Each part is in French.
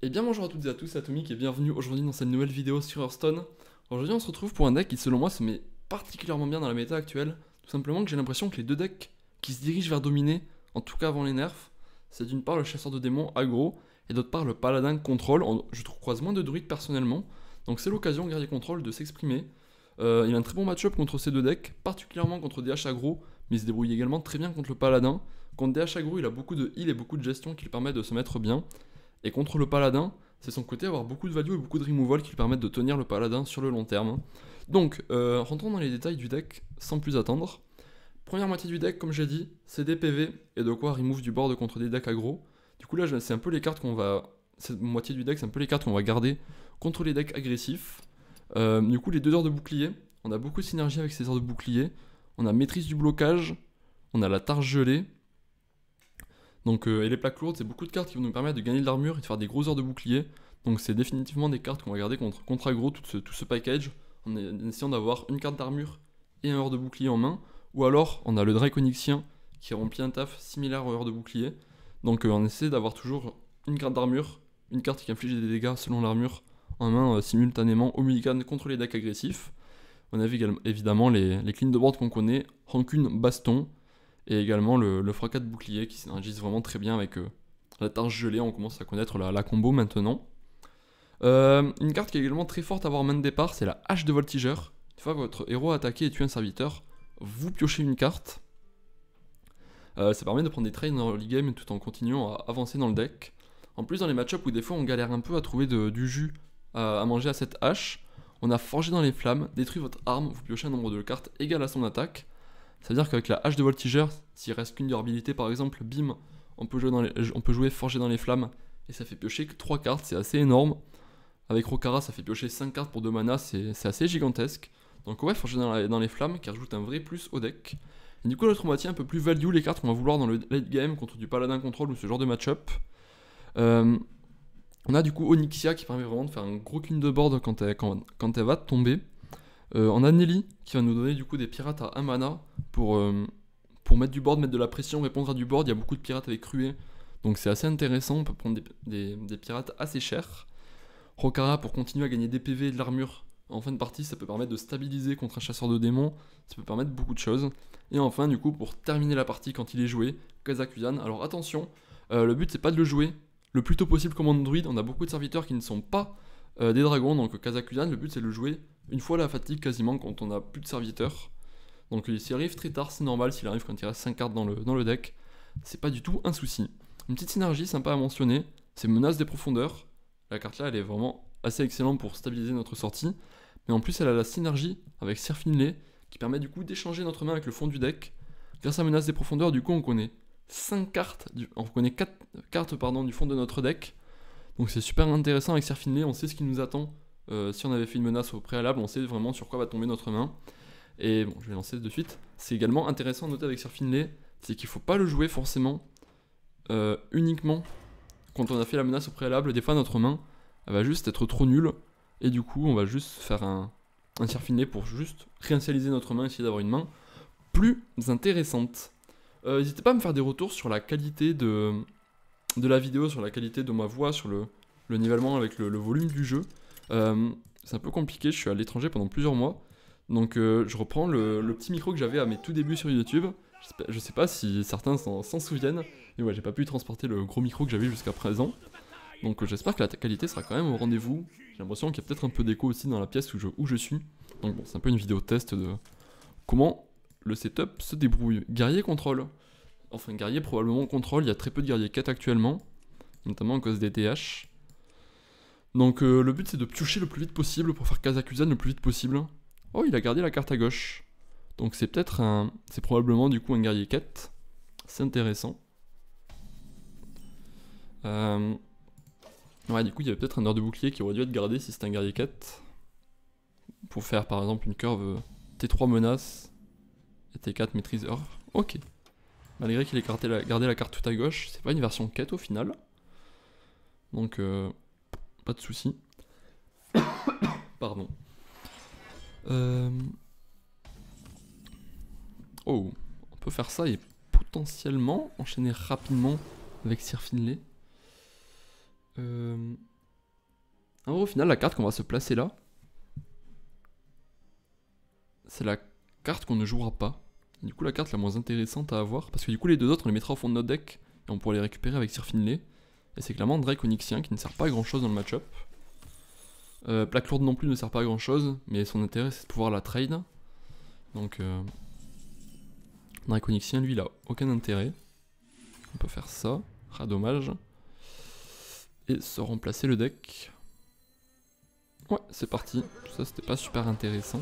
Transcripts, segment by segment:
Et bien bonjour à toutes et à tous, c'est Atomic et bienvenue aujourd'hui dans cette nouvelle vidéo sur Hearthstone. Aujourd'hui on se retrouve pour un deck qui selon moi se met particulièrement bien dans la méta actuelle. Tout simplement que j'ai l'impression que les deux decks qui se dirigent vers dominer, en tout cas avant les nerfs, c'est d'une part le chasseur de démons aggro et d'autre part le paladin contrôle. Je trouve croise moins de druides personnellement, donc c'est l'occasion guerrier contrôle de s'exprimer. Il a un très bon match-up contre ces deux decks, particulièrement contre DH aggro, mais il se débrouille également très bien contre le paladin. Contre DH aggro il a beaucoup de heal et beaucoup de gestion qui lui permettent de se mettre bien. Et contre le paladin, c'est son côté avoir beaucoup de value et beaucoup de removal qui lui permettent de tenir le paladin sur le long terme. Donc, rentrons dans les détails du deck sans plus attendre. Première moitié du deck, comme j'ai dit, c'est des PV et de quoi remove du board contre des decks aggro. Du coup là, c'est un peu les cartes qu'on va... Cette moitié du deck, c'est un peu les cartes qu'on va garder contre les decks agressifs. Du coup, les 2 heures de bouclier, on a beaucoup de synergie avec ces heures de bouclier. On a maîtrise du blocage, on a la targe gelée. Donc, et les plaques lourdes, c'est beaucoup de cartes qui vont nous permettre de gagner de l'armure et de faire des grosses heures de bouclier. Donc c'est définitivement des cartes qu'on va garder contre aggro, tout ce package, en essayant d'avoir une carte d'armure et un heure de bouclier en main. Ou alors, on a le Draconixien qui remplit un taf similaire au heure de bouclier. Donc on essaie d'avoir toujours une carte d'armure, une carte qui inflige des dégâts selon l'armure en main simultanément au mulligan contre les decks agressifs. On a évidemment les clean de board qu'on connaît, rancune, baston, et également le fracas de bouclier qui synergise vraiment très bien avec la targe gelée. On commence à connaître la combo maintenant. Une carte qui est également très forte à avoir en main de départ, c'est la hache de voltigeur. Une fois que votre héros a attaqué et tué un serviteur, vous piochez une carte. Ça permet de prendre des trades dans l'early game tout en continuant à avancer dans le deck. En plus, dans les match-ups où des fois on galère un peu à trouver du jus à manger à cette hache, on a forgé dans les flammes, détruit votre arme, vous piochez un nombre de cartes égal à son attaque. C'est-à-dire qu'avec la hache de voltigeur, s'il reste qu'une durabilité par exemple, bim, on peut jouer forgé dans les flammes et ça fait piocher que 3 cartes, c'est assez énorme. Avec Rokara, ça fait piocher 5 cartes pour 2 mana, c'est assez gigantesque. Donc ouais, forgé dans les flammes qui rajoute un vrai plus au deck. Et du coup, l'autre moitié un peu plus value, les cartes qu'on va vouloir dans le late game contre du paladin control ou ce genre de match-up. On a du coup Onyxia qui permet vraiment de faire un gros clean de board quand elle va tomber. On a Nelly qui va nous donner du coup des pirates à 1 mana pour mettre du board, mettre de la pression, répondre à du board. Il y a beaucoup de pirates avec Crué, donc c'est assez intéressant. On peut prendre des pirates assez chers. Rokara pour continuer à gagner des PV et de l'armure en fin de partie, ça peut permettre de stabiliser contre un chasseur de démons, ça peut permettre beaucoup de choses. Et enfin, du coup, pour terminer la partie quand il est joué, Kazakusan. Alors attention, le but c'est pas de le jouer le plus tôt possible comme Android. On a beaucoup de serviteurs qui ne sont pas des dragons, donc Kazakusan, le but c'est de le jouer une fois la fatigue quasiment quand on a plus de serviteurs. Donc s'il arrive très tard, c'est normal. S'il arrive quand il reste 5 cartes dans le deck, c'est pas du tout un souci. Une petite synergie sympa à mentionner, c'est Menace des profondeurs. La carte là, elle est vraiment assez excellente pour stabiliser notre sortie. Mais en plus, elle a la synergie avec Sir Finlay qui permet du coup d'échanger notre main avec le fond du deck. Grâce à Menace des profondeurs, du coup, on connaît 5 cartes, on connaît 4 cartes du fond de notre deck. Donc c'est super intéressant avec Sir Finlay, on sait ce qui nous attend. Si on avait fait une menace au préalable, on sait vraiment sur quoi va tomber notre main. Et bon, je vais lancer de suite. C'est également intéressant à noter avec Sir Finlay, c'est qu'il ne faut pas le jouer forcément uniquement quand on a fait la menace au préalable. Des fois notre main elle va juste être trop nulle et du coup on va juste faire un Sir Finlay pour juste réinitialiser notre main, essayer d'avoir une main plus intéressante. N'hésitez pas à me faire des retours sur la qualité de la vidéo, sur la qualité de ma voix, sur le nivellement avec le volume du jeu. C'est un peu compliqué, je suis à l'étranger pendant plusieurs mois. Donc je reprends le petit micro que j'avais à mes tout débuts sur YouTube. Je sais pas si certains s'en souviennent. Mais ouais, j'ai pas pu transporter le gros micro que j'avais jusqu'à présent. Donc j'espère que la qualité sera quand même au rendez-vous. J'ai l'impression qu'il y a peut-être un peu d'écho aussi dans la pièce où je suis. Donc bon, c'est un peu une vidéo test de comment le setup se débrouille. Guerrier contrôle. Enfin, guerrier probablement contrôle. Il y a très peu de guerriers quête actuellement, notamment à cause des TH. Donc le but c'est de piocher le plus vite possible pour faire Kazakusan le plus vite possible. Oh, il a gardé la carte à gauche. Donc c'est peut-être un... C'est probablement du coup un guerrier quête. C'est intéressant. Ouais, du coup il y avait peut-être un heure de bouclier qui aurait dû être gardé si c'était un guerrier quête. Pour faire par exemple une curve T3 menace et T4 maîtrise heure. Ok. Malgré qu'il ait gardé la carte tout à gauche, c'est pas une version quête au final. Donc pas de soucis. Pardon. Oh, on peut faire ça et potentiellement enchaîner rapidement avec Sir Finlay. Alors, au final, la carte qu'on va se placer là, c'est la carte qu'on ne jouera pas. Du coup, la carte la moins intéressante à avoir, parce que du coup, les deux autres, on les mettra au fond de notre deck, et on pourra les récupérer avec Sir Finlay. Et c'est clairement Drake Onyxien qui ne sert pas à grand chose dans le match-up. Plaque lourde non plus ne sert pas à grand chose, mais son intérêt c'est de pouvoir la trade. Donc, Drake Onyxien, lui, il a aucun intérêt. On peut faire ça, dommage. Et se remplacer le deck. Ouais, c'est parti. Tout ça, c'était pas super intéressant.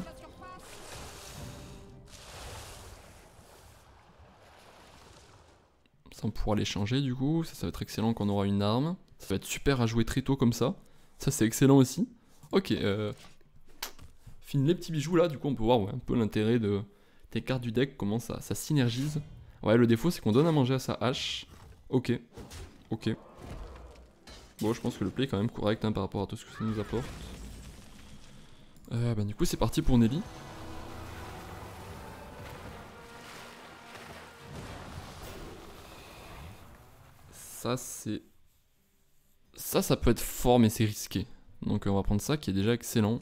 Ça, on pourra les changer du coup. Ça va être excellent quand on aura une arme. Ça va être super à jouer très tôt comme ça. Ça, c'est excellent aussi. Ok, Fine les petits bijoux là. Du coup, on peut voir un peu l'intérêt des cartes du deck, comment ça synergise. Ouais, le défaut, c'est qu'on donne à manger à sa hache. Ok, ok. Bon, je pense que le play est quand même correct par rapport à tout ce que ça nous apporte. Bah, du coup, c'est parti pour Nelly. Ça, c'est... Ça peut être fort, mais c'est risqué. Donc, on va prendre ça qui est déjà excellent.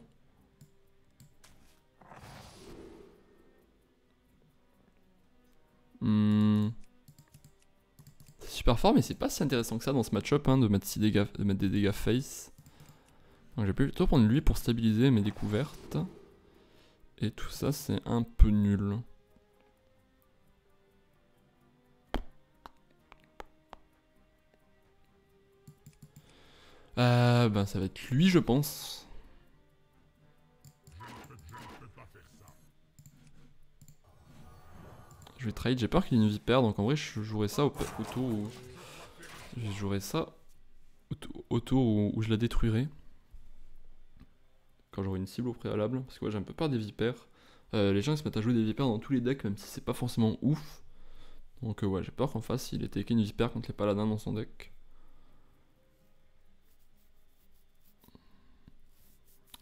C'est super fort, mais c'est pas si intéressant que ça dans ce match-up de mettre des dégâts face. Donc, je vais plutôt prendre lui pour stabiliser mes découvertes. Et tout ça, c'est un peu nul. Ben ça va être lui, je pense. Je vais trade, j'ai peur qu'il y ait une vipère, donc en vrai je jouerai ça au tour où... Je jouerai ça au tour où je la détruirai. Quand j'aurai une cible au préalable, parce que ouais, j'ai un peu peur des vipères. Les gens ils se mettent à jouer des vipères dans tous les decks, même si c'est pas forcément ouf. Donc ouais, j'ai peur qu'en face il ait také une vipère contre les paladins dans son deck.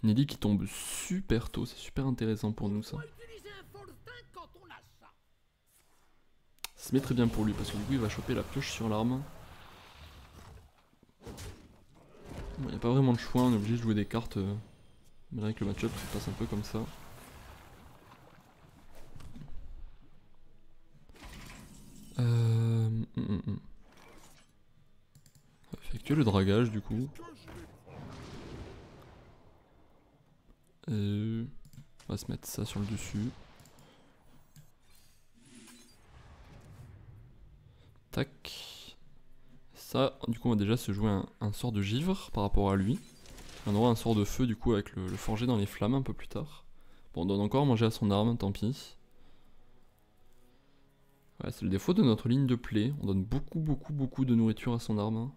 Nelly qui tombe super tôt, c'est super intéressant pour nous ça. Ça se met très bien pour lui parce que du coup il va choper la pioche sur l'arme. Bon, il n'y a pas vraiment de choix, on est obligé de jouer des cartes malgré que le match-up se passe un peu comme ça. On va effectuer le dragage du coup. On va se mettre ça sur le dessus. Tac. Ça, du coup, on va déjà se jouer un sort de givre par rapport à lui. On aura un sort de feu, du coup, avec le forger dans les flammes un peu plus tard. Bon, on donne encore à manger à son arme, tant pis. Ouais, c'est le défaut de notre ligne de play. On donne beaucoup de nourriture à son arme.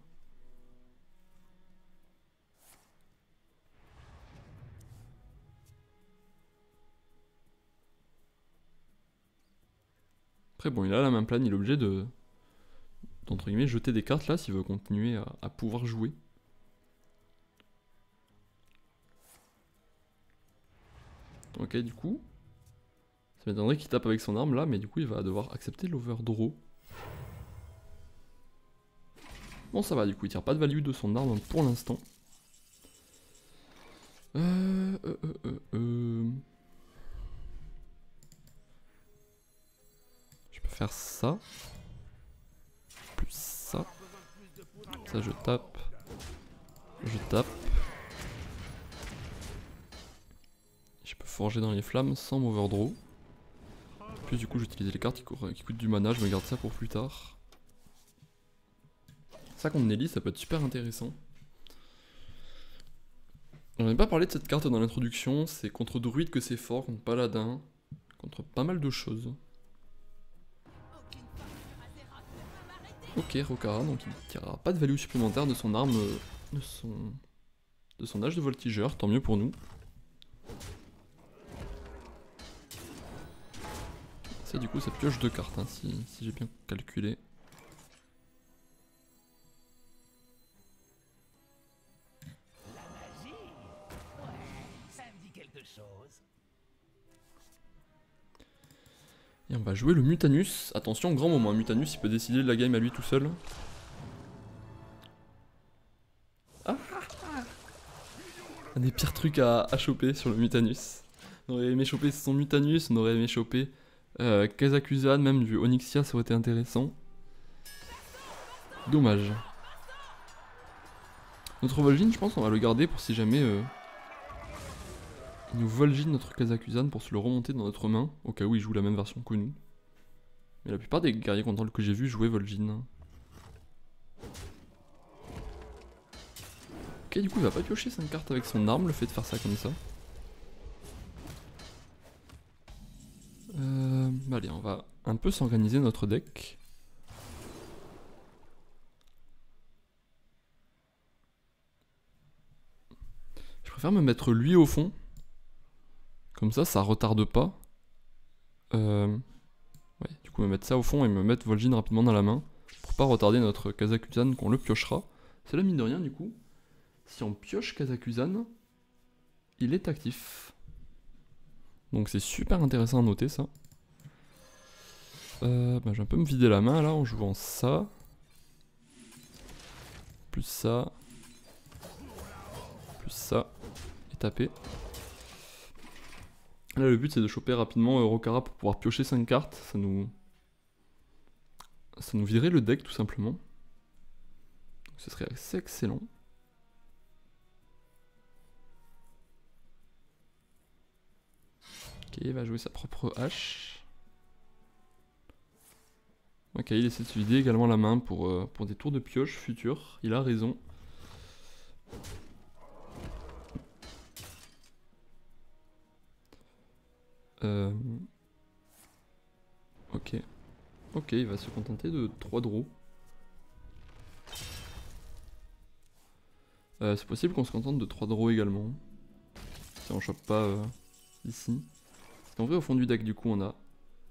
Après, bon, il a la main pleine, il est obligé d'entre guillemets, jeter des cartes là s'il veut continuer à pouvoir jouer. Ok, du coup, ça m'étonnerait qu'il tape avec son arme là, mais du coup, il va devoir accepter l'overdraw. Bon, ça va, du coup, il tire pas de value de son arme pour l'instant. Je peux faire ça. Plus ça. Ça, je tape. Je tape. Je peux forger dans les flammes sans m'overdraw. Puis du coup, j'utilise les cartes qui coûtent du mana, je me garde ça pour plus tard. Ça contre Nelly, ça peut être super intéressant. On n'avait pas parlé de cette carte dans l'introduction, c'est contre druide que c'est fort, contre paladin, contre pas mal de choses. Ok, Rokara, donc il tirera pas de value supplémentaire de son arme, de son âge de voltigeur, tant mieux pour nous. Ça du coup ça pioche 2 cartes, si j'ai bien calculé. Et on va jouer le Mutanus. Attention, grand moment, Mutanus il peut décider de la game à lui tout seul. Un des pires trucs à choper sur le Mutanus. On aurait aimé choper son Mutanus, on aurait aimé choper Kazakusan, même du Onyxia, ça aurait été intéressant. Dommage. Notre Vol'jin, je pense on va le garder pour si jamais il nous Vol'jin notre Kazakusan pour se le remonter dans notre main, au cas où il joue la même version que nous. Mais la plupart des guerriers contrôle que j'ai vu jouer Vol'jin. Ok, du coup il va pas piocher 5 cartes avec son arme, le fait de faire ça comme ça. Allez, on va un peu s'organiser notre deck. Je préfère me mettre lui au fond. Comme ça retarde pas. Ouais, du coup me mettre ça au fond et me mettre Vol'jin rapidement dans la main. Pour pas retarder notre Kazakusan qu'on le piochera. C'est là mine de rien du coup. Si on pioche Kazakusan, il est actif. Donc c'est super intéressant à noter ça. Je vais un peu me vider la main là en jouant ça. Plus ça. Plus ça. Et taper. Là le but c'est de choper rapidement Rokara pour pouvoir piocher 5 cartes. Ça nous viderait le deck tout simplement. Donc, ce serait assez excellent. Ok, il va jouer sa propre hache. Ok, il essaie de se vider également la main pour des tours de pioche futurs. Il a raison. Ok. Ok, il va se contenter de 3 draws. C'est possible qu'on se contente de 3 draws également. Si on chope pas ici. Parce qu'en vrai, au fond du deck, du coup, on a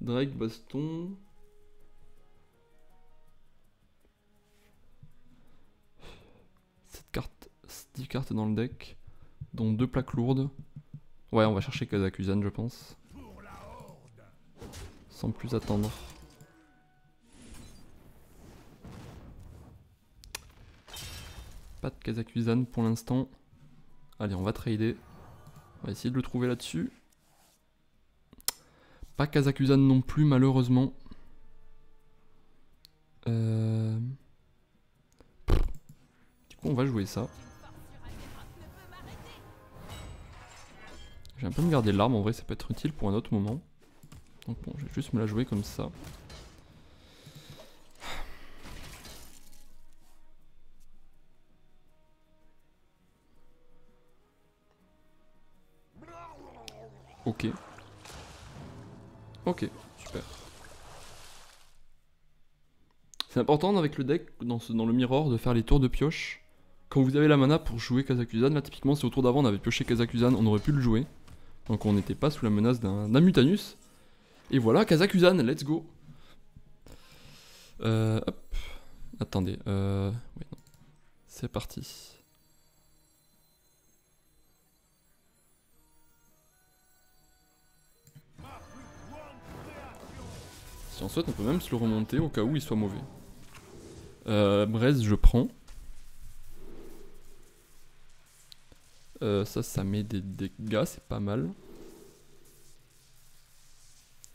Drake, Baston. Cette carte, 10 cartes dans le deck, dont 2 plaques lourdes. Ouais, on va chercher Kazakusan, je pense. Sans plus attendre. Pas de Kazakusan pour l'instant. Allez, on va trader. On va essayer de le trouver là-dessus. Pas Kazakusan non plus, malheureusement. Du coup, on va jouer ça. Je vais un peu me garder l'arme, en vrai, ça peut être utile pour un autre moment. Donc bon, je vais juste me la jouer comme ça. Ok. Ok, super. C'est important avec le deck, dans le mirror, de faire les tours de pioche. Quand vous avez la mana pour jouer Kazakusan, là typiquement si au tour d'avant on avait pioché Kazakusan, on aurait pu le jouer. Donc on n'était pas sous la menace d'un Mutanus. Et voilà, Kazakusan, let's go. Hop. Attendez, oui, non. C'est parti. Si on souhaite, on peut même se le remonter au cas où il soit mauvais. Braise, je prends. Ça met des dégâts, c'est pas mal.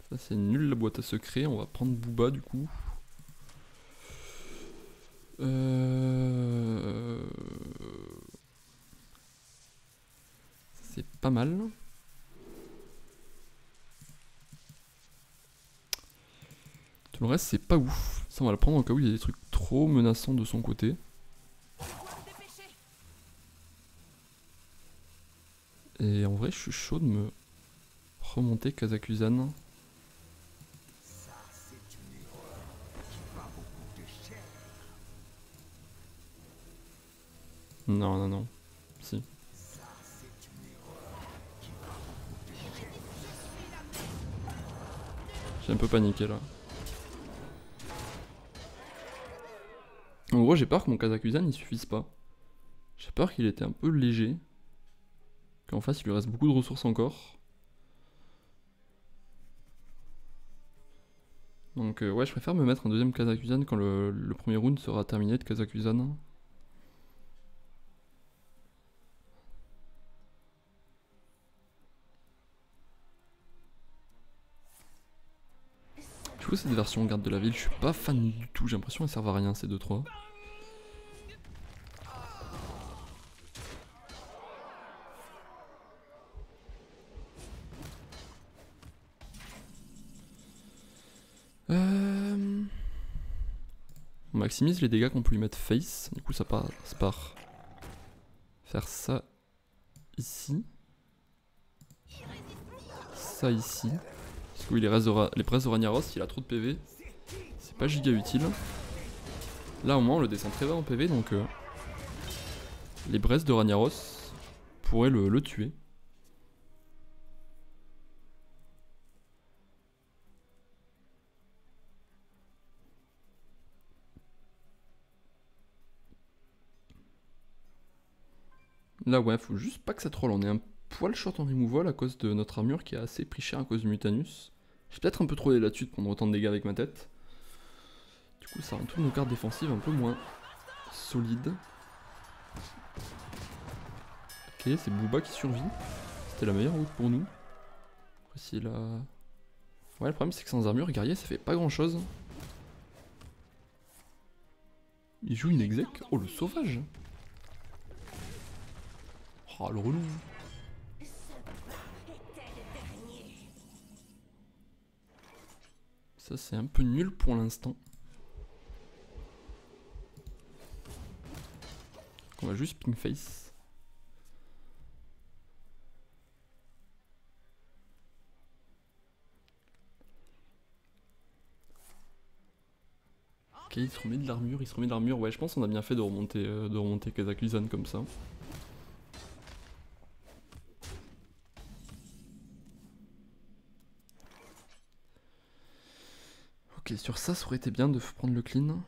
Ça c'est nul la boîte à secret, on va prendre Booba du coup. C'est pas mal. Tout le reste c'est pas ouf. Ça on va le prendre au cas où il y a des trucs trop menaçants de son côté. Et en vrai je suis chaud de me remonter Kazakusan. Non, non, non. Si. J'ai un peu paniqué là. En gros, j'ai peur que mon Kazakusan il suffise pas. J'ai peur qu'il était un peu léger. Qu'en face, il lui reste beaucoup de ressources encore. Donc, ouais, je préfère me mettre un deuxième Kazakusan quand le premier round sera terminé de Kazakusan. Du coup cette version garde de la ville, je suis pas fan du tout, j'ai l'impression qu'elles servent à rien ces 2-3. On maximise les dégâts qu'on peut lui mettre face, du coup ça part faire ça ici. Ça ici. Parce que oui, les presses de Ragnaros, s'il a trop de PV, c'est pas giga utile. Là au moins on le descend très bas en PV, donc les braises de Ragnaros pourraient le tuer. Là ouais, faut juste pas que ça troll, on est un poil short en removal à cause de notre armure qui a assez pris cher à cause du Mutanus. J'ai peut-être un peu trollé là-dessus de prendre autant de dégâts avec ma tête. Du coup ça rend toutes nos cartes défensives un peu moins solides. Ok, c'est Booba qui survit. C'était la meilleure route pour nous. Après si là... Ouais, le problème c'est que sans armure, guerrier ça fait pas grand chose. Il joue une exec. Oh le sauvage. Oh le relou. Ça c'est un peu nul pour l'instant. On va juste ping face. Ok, il se remet de l'armure, Ouais, je pense qu'on a bien fait de remonter Kazakusan comme ça. Ok, sur ça, ça aurait été bien de prendre le clean.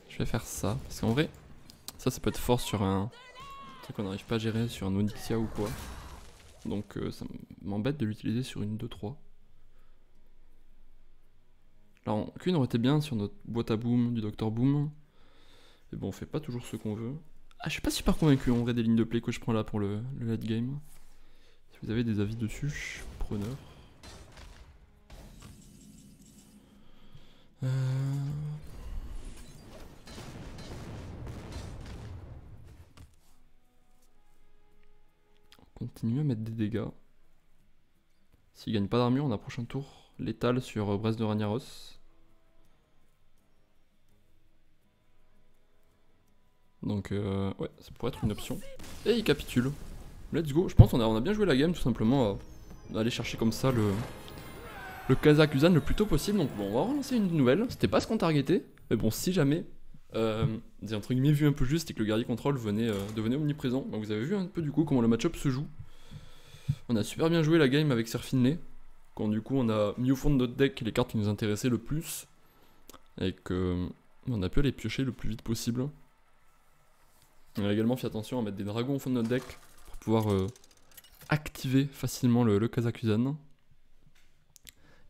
Je vais faire ça, parce qu'en vrai, ça peut être fort sur un truc qu'on n'arrive pas à gérer, sur un Onyxia ou quoi. Donc ça m'embête de l'utiliser sur une 2-3. Là, qu'une aurait été bien sur notre boîte à boom du Dr Boom. Mais bon, on fait pas toujours ce qu'on veut. Ah, je suis pas super convaincu en vrai des lignes de play que je prends là pour le late game. Si vous avez des avis dessus, je suis preneur. On continue à mettre des dégâts. S'il gagne pas d'armure, on a prochain tour létal sur Brest de Ragnaros. Donc ouais, ça pourrait être une option. Et il capitule. Let's go. Je pense qu'on a bien joué la game tout simplement à aller chercher comme ça le Kazakusan le plus tôt possible. Donc bon, on va relancer une nouvelle. C'était pas ce qu'on targetait. Mais bon, si jamais, j'ai entre guillemets vu un peu juste et que le guerrier contrôle devenait omniprésent. Donc vous avez vu un peu du coup comment le match-up se joue. On a super bien joué la game avec Serfinley. Quand du coup on a mis au fond de notre deck les cartes qui nous intéressaient le plus. Et que on a pu aller piocher le plus vite possible. On a également fait attention à mettre des dragons au fond de notre deck pour pouvoir activer facilement le Kazakusan.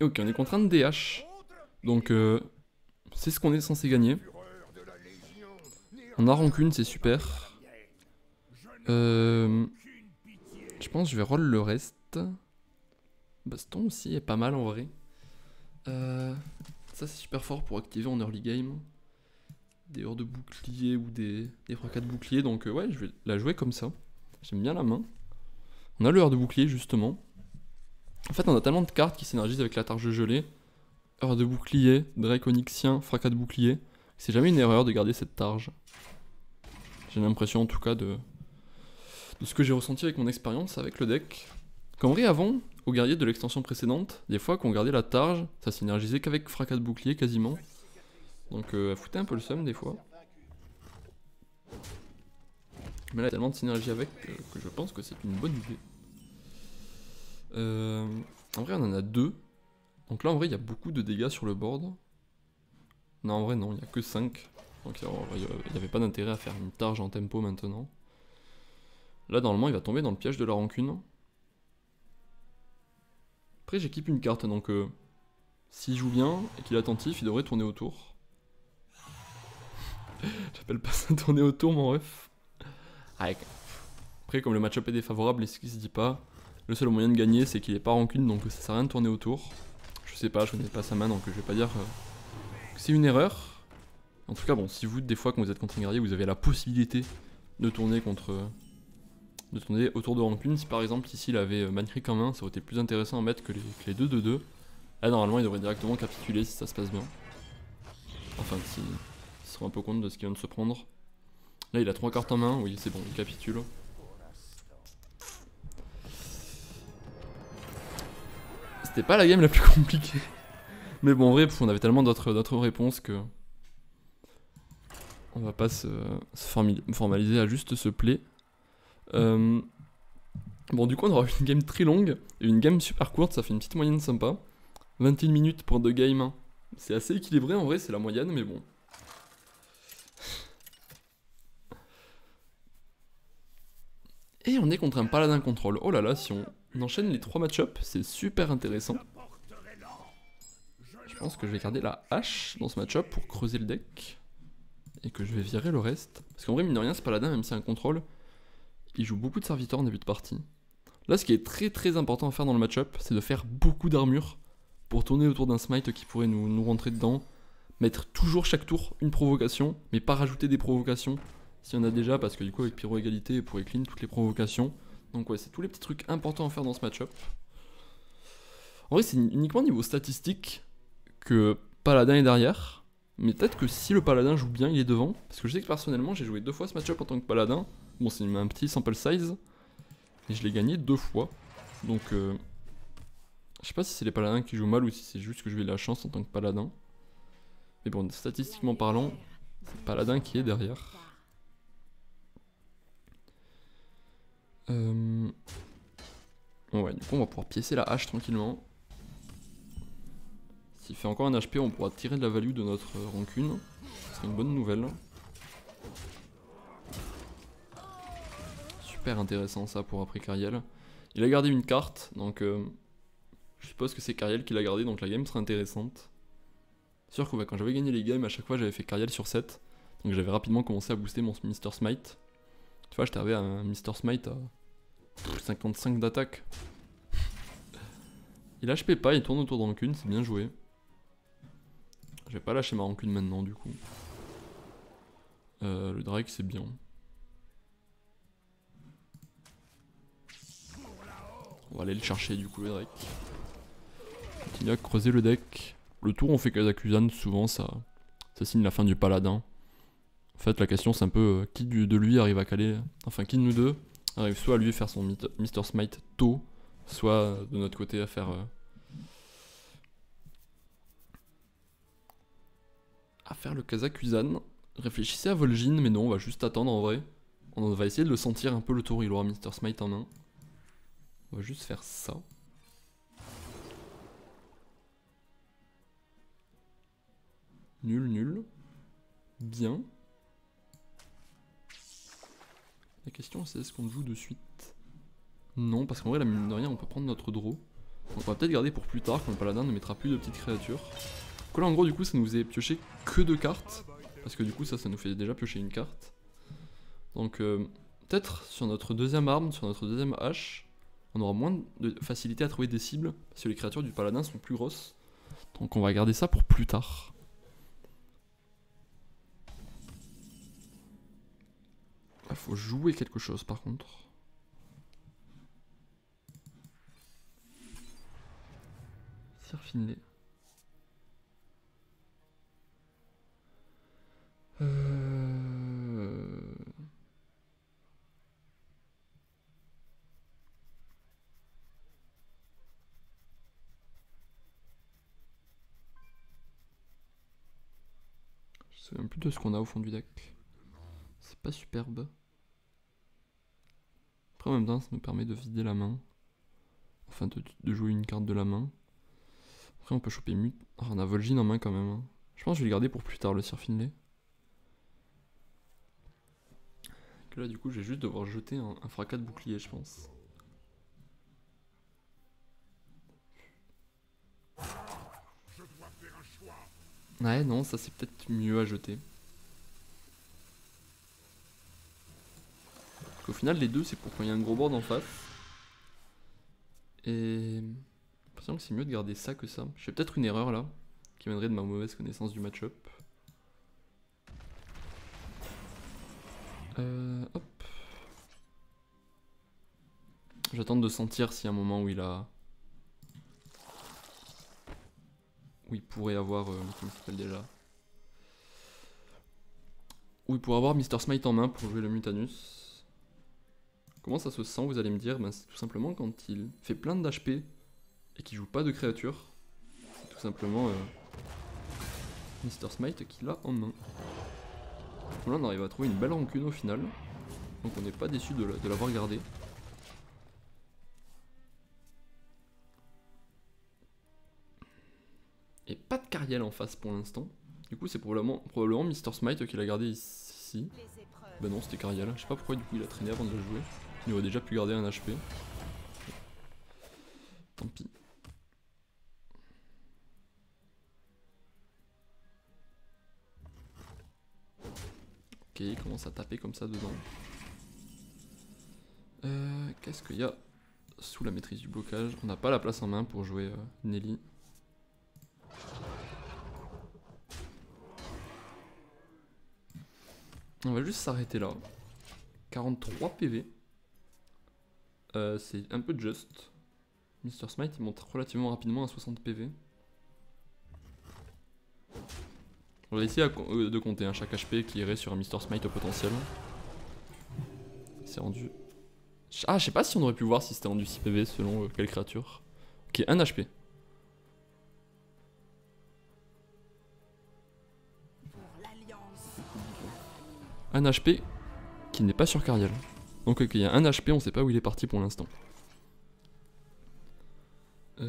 Et ok, on est contre un DH. Donc c'est ce qu'on est censé gagner. On a rancune, c'est super. Je pense que je vais roll le reste. Baston aussi est pas mal en vrai. Ça c'est super fort pour activer en early game. Des heures de bouclier ou des fracas de bouclier. Donc ouais, je vais la jouer comme ça. J'aime bien la main. On a le heure de bouclier justement. En fait, on a tellement de cartes qui synergisent avec la targe gelée. Heure de bouclier, Drake Onyxien, fracas de bouclier. C'est jamais une erreur de garder cette targe. J'ai l'impression en tout cas de ce que j'ai ressenti avec mon expérience avec le deck. Qu'en vrai avant, au guerrier de l'extension précédente, des fois quand on gardait la targe, ça synergisait qu'avec fracas de bouclier quasiment. Donc elle foutait un peu le seum des fois. Mais là il y a tellement de synergie avec que je pense que c'est une bonne idée. En vrai on en a deux. Donc là en vrai il y a beaucoup de dégâts sur le board. Non en vrai non, il n'y a que 5. Donc il n'y avait pas d'intérêt à faire une targe en tempo maintenant. Là normalement il va tomber dans le piège de la rancune. Après j'équipe une carte, donc s'il joue bien et qu'il est attentif, il devrait tourner autour. J'appelle pas ça tourner autour mon ref. Après comme le match-up est défavorable et ce qui se dit pas, le seul moyen de gagner c'est qu'il est pas rancune, donc ça sert à rien de tourner autour. Je sais pas, je connais pas sa main, donc je vais pas dire que c'est une erreur. En tout cas bon, si vous, des fois quand vous êtes contre un guerrier, vous avez la possibilité de tourner de tourner autour de rancune. Si par exemple ici il avait Mancrick en main, ça aurait été plus intéressant à mettre que les 2-2-2. Là normalement il devrait directement capituler si ça se passe bien. Enfin s'il se rend un peu compte de ce qu'il vient de se prendre. Là il a 3 cartes en main, oui c'est bon, il capitule. C'était pas la game la plus compliquée. Mais bon en vrai on avait tellement d'autres réponses que... On va pas se formaliser à juste ce play. Bon du coup on aura une game très longue et une game super courte, ça fait une petite moyenne sympa. 21 minutes pour 2 games. C'est assez équilibré en vrai, c'est la moyenne mais bon. Et on est contre un paladin contrôle. Oh là là, si on enchaîne les 3 match-up, c'est super intéressant. Je pense que je vais garder la hache dans ce match-up pour creuser le deck. Et que je vais virer le reste. Parce qu'en vrai, mine de rien, ce paladin, même si c'est un contrôle, il joue beaucoup de serviteurs en début de partie. Là, ce qui est très important à faire dans le match-up, c'est de faire beaucoup d'armure pour tourner autour d'un smite qui pourrait nous rentrer dedans. Mettre toujours chaque tour une provocation, mais pas rajouter des provocations s'il y en a déjà, parce que du coup, avec Pyro égalité, il pourrait clean toutes les provocations. Donc, ouais, c'est tous les petits trucs importants à faire dans ce match-up. En vrai, c'est uniquement niveau statistique que paladin est derrière. Mais peut-être que si le paladin joue bien, il est devant. Parce que je sais que personnellement, j'ai joué 2 fois ce match-up en tant que paladin. Bon, c'est un petit sample size. Et je l'ai gagné 2 fois. Donc, je sais pas si c'est les paladins qui jouent mal ou si c'est juste que je vais de la chance en tant que paladin. Mais bon, statistiquement parlant, c'est paladin qui est derrière. Ouais, du coup, on va pouvoir piécer la hache tranquillement. S'il fait encore un HP, on pourra tirer de la value de notre rancune. Ce serait une bonne nouvelle. Super intéressant ça pour après Cariel. Il a gardé une carte, donc je suppose que c'est Cariel qui l'a gardé, donc la game sera intéressante. C'est sûr que quand j'avais gagné les games, à chaque fois j'avais fait Cariel sur 7. Donc j'avais rapidement commencé à booster mon Mr. Smite. Tu vois, j'étais arrivé à un Mr. Smite à 55 d'attaque. Il HP pas, il tourne autour de rancune, c'est bien joué. Je vais pas lâcher ma rancune maintenant du coup. Le Drake c'est bien. On va aller le chercher du coup le Drake. Continue à creuser le deck. Le tour on fait Kazakusan, souvent ça signe la fin du paladin. En fait la question c'est un peu qui de lui arrive à caler. Enfin qui de nous deux arrive soit à lui faire son Mr. Smite tôt, soit de notre côté à faire le Kazakusan. Réfléchissez à Vol'jin, mais non, on va juste attendre en vrai. On va essayer de le sentir un peu le tour, il aura Mr. Smite en main. On va juste faire ça. Nul. Bien. La question c'est est-ce qu'on joue de suite? Non, parce qu'en vrai, la mine de rien, on peut prendre notre draw. Donc on va peut-être garder pour plus tard quand le paladin ne mettra plus de petites créatures. Donc là en gros du coup ça nous faisait piocher que 2 cartes. Parce que du coup ça nous fait déjà piocher une carte. Donc peut-être sur notre deuxième arme, sur notre deuxième hache, on aura moins de facilité à trouver des cibles. Parce que les créatures du paladin sont plus grosses. Donc on va garder ça pour plus tard. Il faut jouer quelque chose par contre. Sir Finlay. Je sais même plus de ce qu'on a au fond du deck. C'est pas superbe. Après en même temps ça nous permet de vider la main. Enfin de jouer une carte de la main. Après on peut choper Mute. Ah, on a Vol'jin en main quand même. Je pense que je vais le garder pour plus tard le Sir Finlay. Que là du coup je vais juste devoir jeter un fracas de bouclier je pense. Ouais, non, ça c'est peut-être mieux à jeter. Parce qu'au final, les deux, c'est pour quand il y a un gros board en face. Et... j'ai l'impression que c'est mieux de garder ça que ça. Je fais peut-être une erreur là, qui viendrait de ma mauvaise connaissance du match-up. Hop. J'attends de sentir s'il y a un moment où il a... où il pourrait avoir... comment ça s'appelle déjà? Où il pourrait avoir Mr. Smite en main pour jouer le Mutanus. Comment ça se sent, vous allez me dire? Ben, c'est tout simplement quand il fait plein d'HP et qu'il joue pas de créature. C'est tout simplement Mr. Smite qu'il a en main. Là on arrive à trouver une belle rancune au final. Donc on n'est pas déçu de l'avoir gardé. Et pas de Cariel en face pour l'instant. Du coup c'est probablement Mr. Smite qui l'a gardé ici. Bah non c'était Cariel. Je sais pas pourquoi du coup il a traîné avant de le jouer. Il aurait déjà pu garder un HP. Tant pis. Ok, il commence à taper comme ça dedans. Qu'est-ce qu'il y a sous la maîtrise du blocage? On n'a pas la place en main pour jouer Nelly. On va juste s'arrêter là. 43 PV. C'est un peu juste. Mr. Smite il monte relativement rapidement à 60 PV. On va essayer de compter chaque HP qui irait sur un Mr. Smite au potentiel. C'est rendu... Ah, je sais pas si on aurait pu voir si c'était rendu 6 PV selon quelle créature. Ok, 1 HP. Un HP qui n'est pas sur Cariel. Donc ok, il y a 1 HP, on sait pas où il est parti pour l'instant. On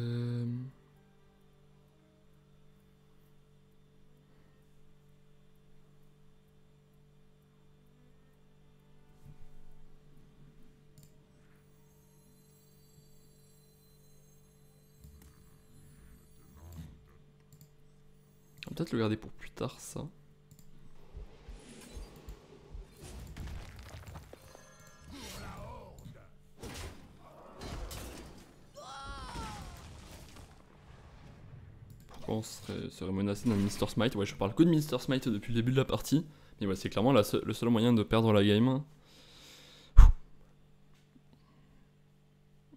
va peut-être le garder pour plus tard, ça. Pourquoi on serait menacé d'un Mr. Smite? Ouais, je parle que de Mr. Smite depuis le début de la partie. Mais ouais, c'est clairement le seul moyen de perdre la game.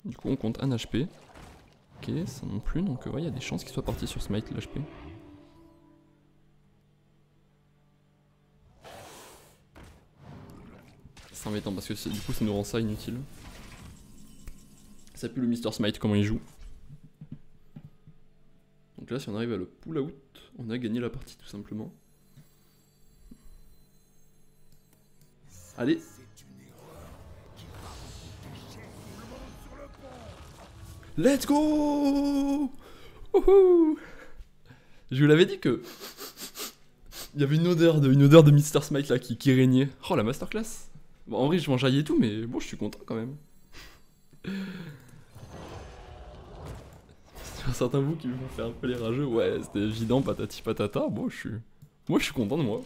Du coup, on compte 1 HP. Ok, ça non plus, donc ouais, il y a des chances qu'il soit parti sur Smite l'HP. C'est embêtant parce que du coup ça nous rend ça inutile. Ça pue le Mr. Smite comment il joue. Donc là si on arrive à le pull out, on a gagné la partie tout simplement. Allez. Let's go. Wouhou. Je vous l'avais dit que il y avait une odeur de Mr. Smite là qui régnait. Oh la masterclass. Bon en vrai je m'enjaille et tout mais bon je suis content quand même. Certains vous qui vont faire un peu les rageux, ouais c'était évident patati patata, bon moi je suis content de moi.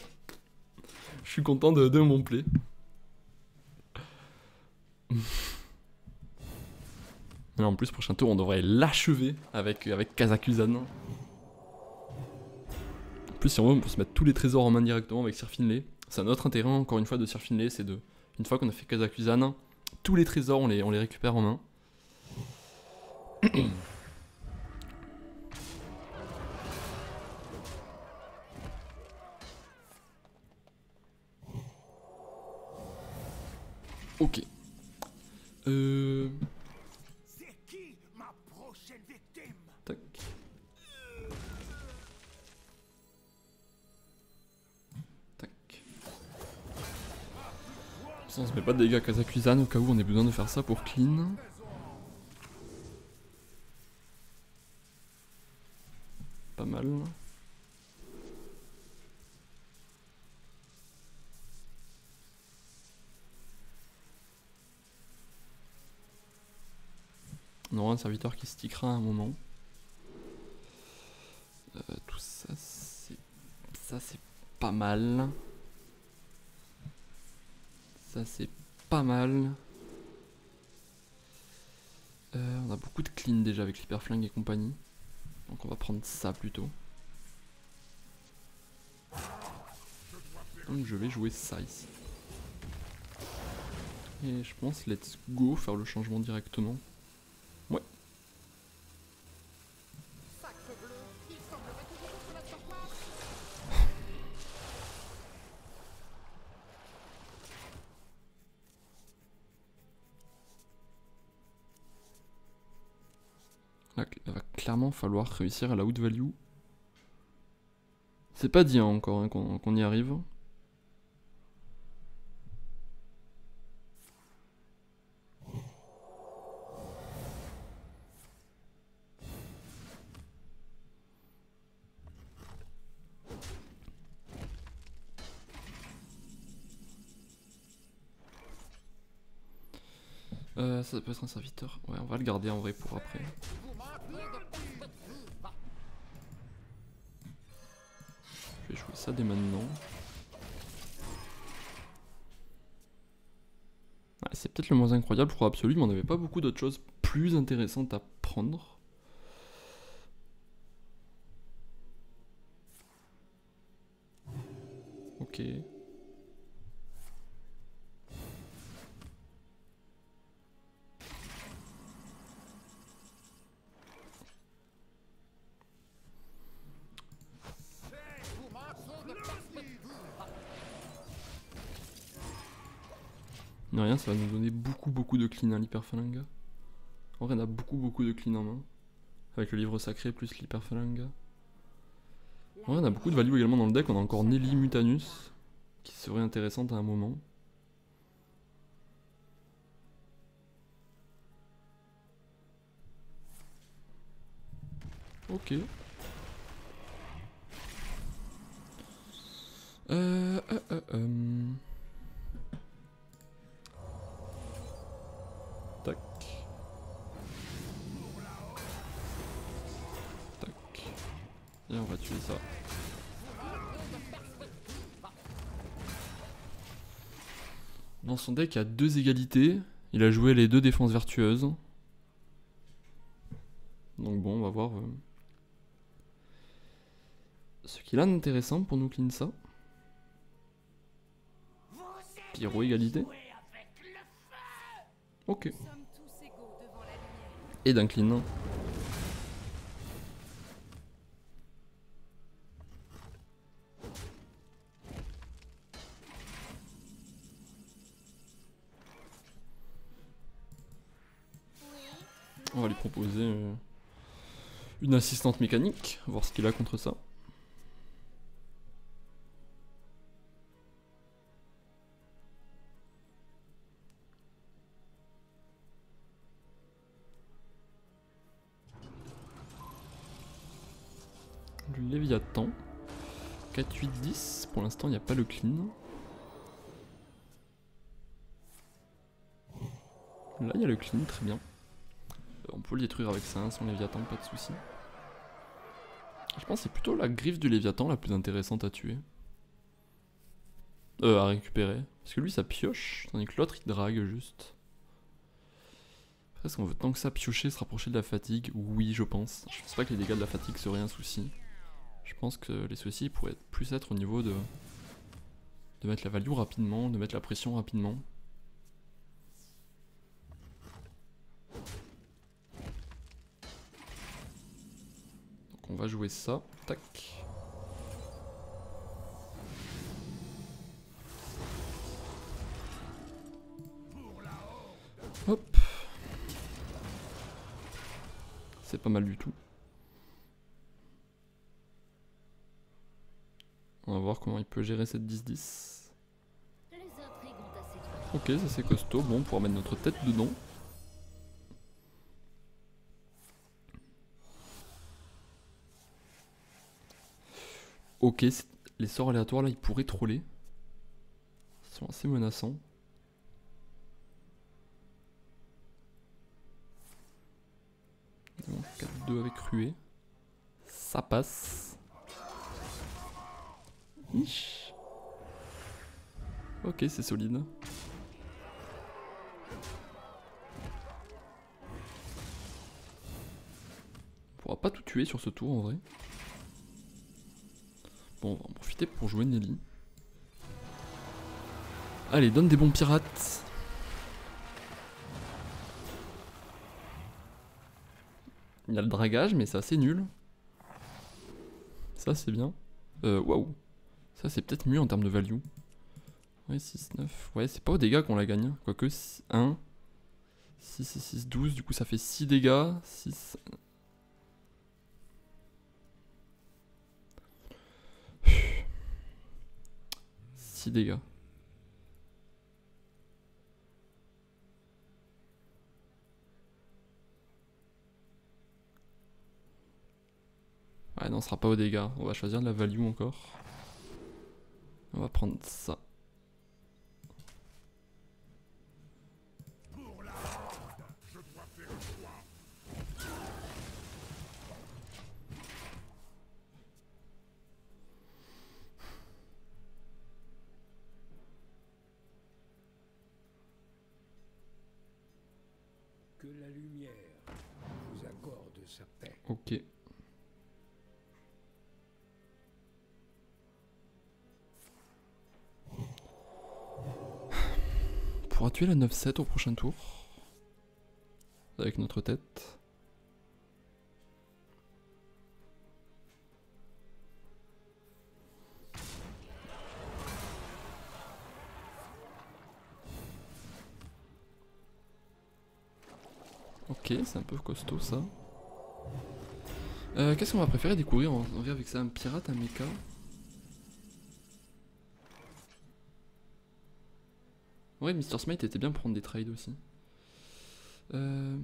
Je suis content de mon play. En plus prochain tour on devrait l'achever avec Kazakusan. En plus si on veut on peut se mettre tous les trésors en main directement avec Sir Finlay. C'est un autre intérêt encore une fois de Sir Finlay, c'est de, une fois qu'on a fait Kazakusan, tous les trésors on les récupère en main. Ok. C'est qui ma prochaine victime? Tac. Tac. Ça, on se met pas de dégâts à Kazakusan au cas où on ait besoin de faire ça pour clean. Pas mal. On aura un serviteur qui stickera à un moment. Tout ça c'est Ça c'est pas mal. Ça c'est pas mal. On a beaucoup de clean déjà avec l'hyperflingue et compagnie. Donc on va prendre ça plutôt. Donc je vais jouer ça ici. Et je pense let's go faire le changement directement. Ouais. Là, il va clairement falloir réussir à la out value. C'est pas dit hein, encore hein, qu'on y arrive. Ça peut être un serviteur. Ouais, on va le garder en vrai pour après. Je vais jouer ça dès maintenant. Ouais, c'est peut-être le moins incroyable pour Absolu, mais on n'avait pas beaucoup d'autres choses plus intéressantes à prendre. Ok. Mais rien, ça va nous donner beaucoup de clean à l'hyperphalange. En vrai, on a beaucoup de clean en main. Avec le livre sacré plus l'hyperphalange. En vrai, on a beaucoup de value également dans le deck. On a encore Nelly Mutanus, qui serait intéressante à un moment. Ok. Tac. Tac. Et on va tuer ça. Dans son deck, il y a 2 égalités. Il a joué les 2 défenses vertueuses. Donc bon, on va voir ce qu'il a d'intéressant pour nous clean ça. Pyro égalité. Ok. Et d'un clean. On va lui proposer une assistante mécanique, voir ce qu'il a contre ça. Le Léviathan. 4, 8, 10. Pour l'instant, il n'y a pas le clean. Là, il y a le clean, très bien. On peut le détruire avec ça, hein, son Léviathan, pas de soucis. Je pense que c'est plutôt la griffe du Léviathan la plus intéressante à tuer. À récupérer. Parce que lui, ça pioche, tandis que l'autre, il drague juste. Après, est-ce qu'on veut tant que ça piocher, se rapprocher de la fatigue? Oui, je pense. Je pense pas que les dégâts de la fatigue seraient un souci. Je pense que les soucis pourraient plus être au niveau de mettre la value rapidement, de mettre la pression rapidement. Donc on va jouer ça. Tac. Hop. C'est pas mal du tout. On va voir comment il peut gérer cette 10-10. Ok, ça c'est costaud. Bon, on pourra mettre notre tête dedans. Ok, les sorts aléatoires là, ils pourraient troller. Ils sont assez menaçants. Bon, 4-2 avec ruée. Ça passe. Ich. Ok, c'est solide. On pourra pas tout tuer sur ce tour en vrai. Bon, on va en profiter pour jouer Nelly. Allez, donne des bons pirates. Il y a le dragage, mais c'est assez nul. Ça, c'est bien. Waouh. Ça, c'est peut-être mieux en termes de value. Ouais, 6, 9. Ouais, c'est pas aux dégâts qu'on la gagne. Quoique, 1, 6 et 6, 12. Du coup, ça fait 6 dégâts. 6. Dégâts. Ouais, non, ce sera pas aux dégâts. On va choisir de la value encore. On va prendre ça. Que la lumière vous accorde sa paix. Ok. On pourra tuer la 9-7 au prochain tour. Avec notre tête. Ok, c'est un peu costaud ça. Qu'est-ce qu'on va préférer découvrir en vrai avec ça? Un pirate, un mecha? Ouais, Mr. Smite était bien pour prendre des trades aussi. Je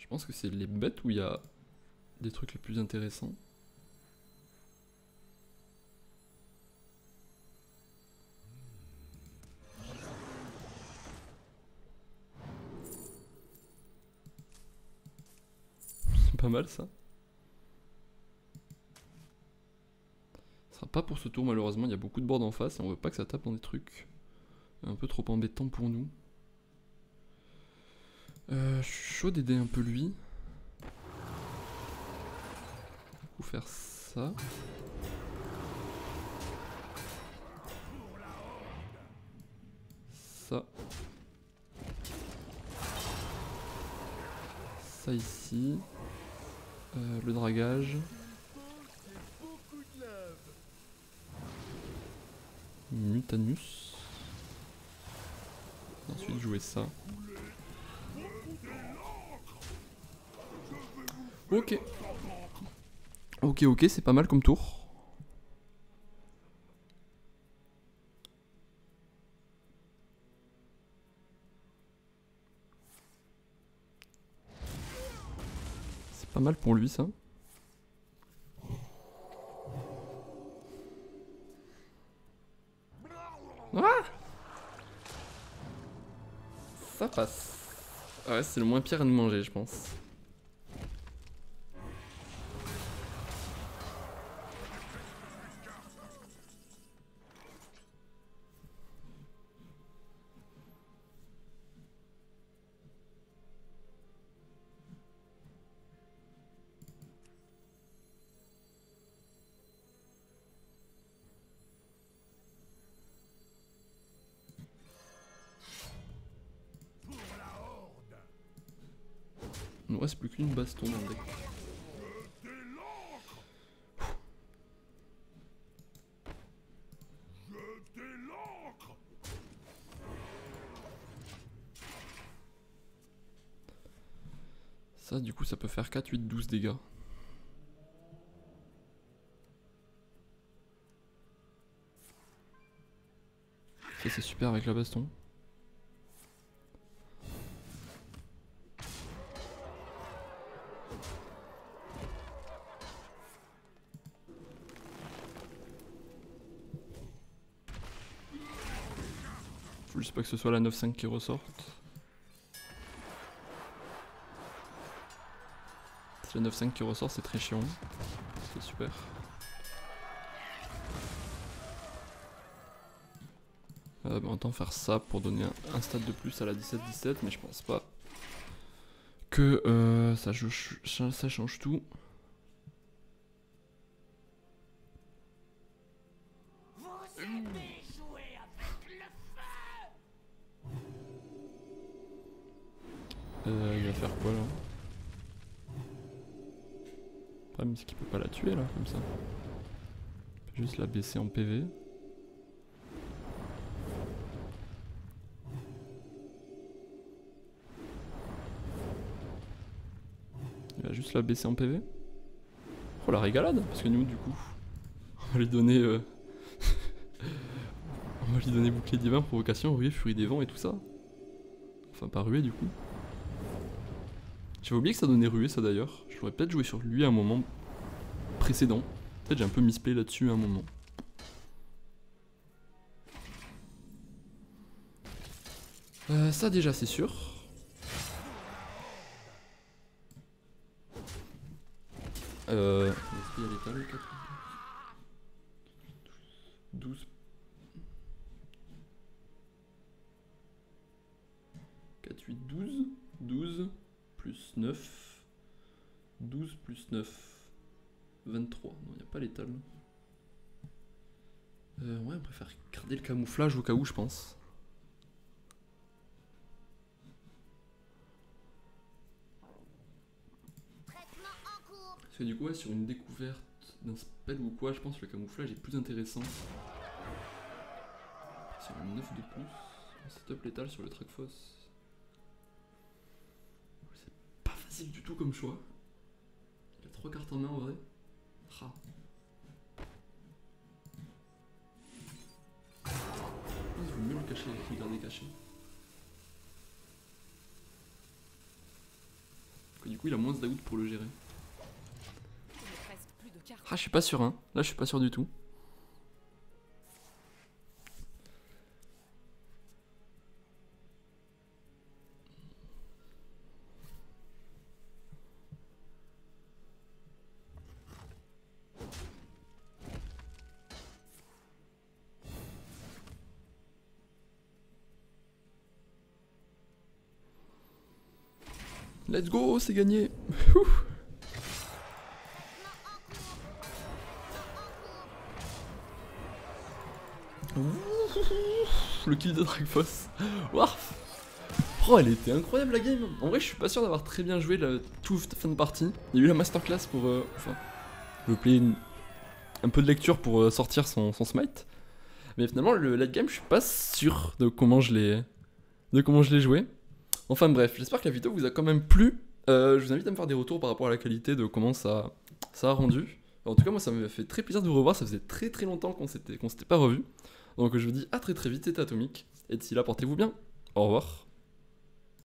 pense que c'est les bêtes où il y a des trucs les plus intéressants. C'est pas mal ça. Ce sera pas pour ce tour malheureusement, il y a beaucoup de boards en face et on veut pas que ça tape dans des trucs un peu trop embêtants pour nous. Je suis chaud d'aider un peu lui. Du coup faire ça. Ça. Ça ici. Le dragage. Mutanus. Ensuite jouer ça. Ok. Ok, c'est pas mal comme tour. C'est pas mal pour lui ça. Ah, ça passe. Ouais, c'est le moins pire à nous manger, je pense. Il nous reste plus qu'une baston dans le deck. Ça, du coup, ça peut faire 4, 8, 12 dégâts. Ça, c'est super avec la baston. Faut juste pas que ce soit la 9-5 qui ressorte. Si la 9-5 qui ressort, c'est très chiant. C'est super. Autant faire ça pour donner un stade de plus à la 17-17, mais je pense pas que ça change tout. Vous aimez jouer avec le feu. Il va faire quoi là? Le problème c'est qu'il peut pas la tuer là, comme ça. Il peut juste la baisser en PV. Il va juste la baisser en PV. Oh la régalade, parce que nous du coup, on va lui donner on va lui donner bouclier divin, provocation, ruée, furie des vents et tout ça. Enfin pas ruée du coup. J'avais oublié que ça donnait ruée ça d'ailleurs. Je pourrais peut-être jouer sur lui à un moment précédent. Peut-être j'ai un peu misplay là-dessus à un moment. Ça déjà c'est sûr. Est-ce qu'il y a l'étal 12. 4, 8, 12. 12 plus 9. 12 plus 9. 23. Non, il n'y a pas l'étal. Ouais, on préfère garder le camouflage au cas où, je pense. Parce que du coup, ouais, sur une découverte d'un spell ou quoi, je pense que le camouflage est plus intéressant. Sur un 9 de plus, on setup létal sur le Trakfos. C'est pas facile du tout comme choix. Il y a 3 cartes en main en vrai. Ah. Il vaut mieux le cacher, le garder caché. Et du coup, il a moins de daout pour le gérer. Ah, je suis pas sûr, hein. Là, je suis pas sûr du tout. Let's go, c'est gagné. Le kill de Trakfos. Warf. Oh, elle était incroyable la game. En vrai, je suis pas sûr d'avoir très bien joué la toute fin de partie. Il y a eu la masterclass pour. Enfin, le play un peu de lecture pour sortir son smite. Mais finalement, le late game, je suis pas sûr de comment je l'ai joué. Enfin bref, j'espère que la vidéo vous a quand même plu. Je vous invite à me faire des retours par rapport à la qualité de comment ça a rendu. En tout cas, moi, ça m'a fait très plaisir de vous revoir. Ça faisait très très longtemps qu'on s'était pas revu. Donc je vous dis à très très vite, c'était Atomic. Et d'ici là, portez-vous bien. Au revoir.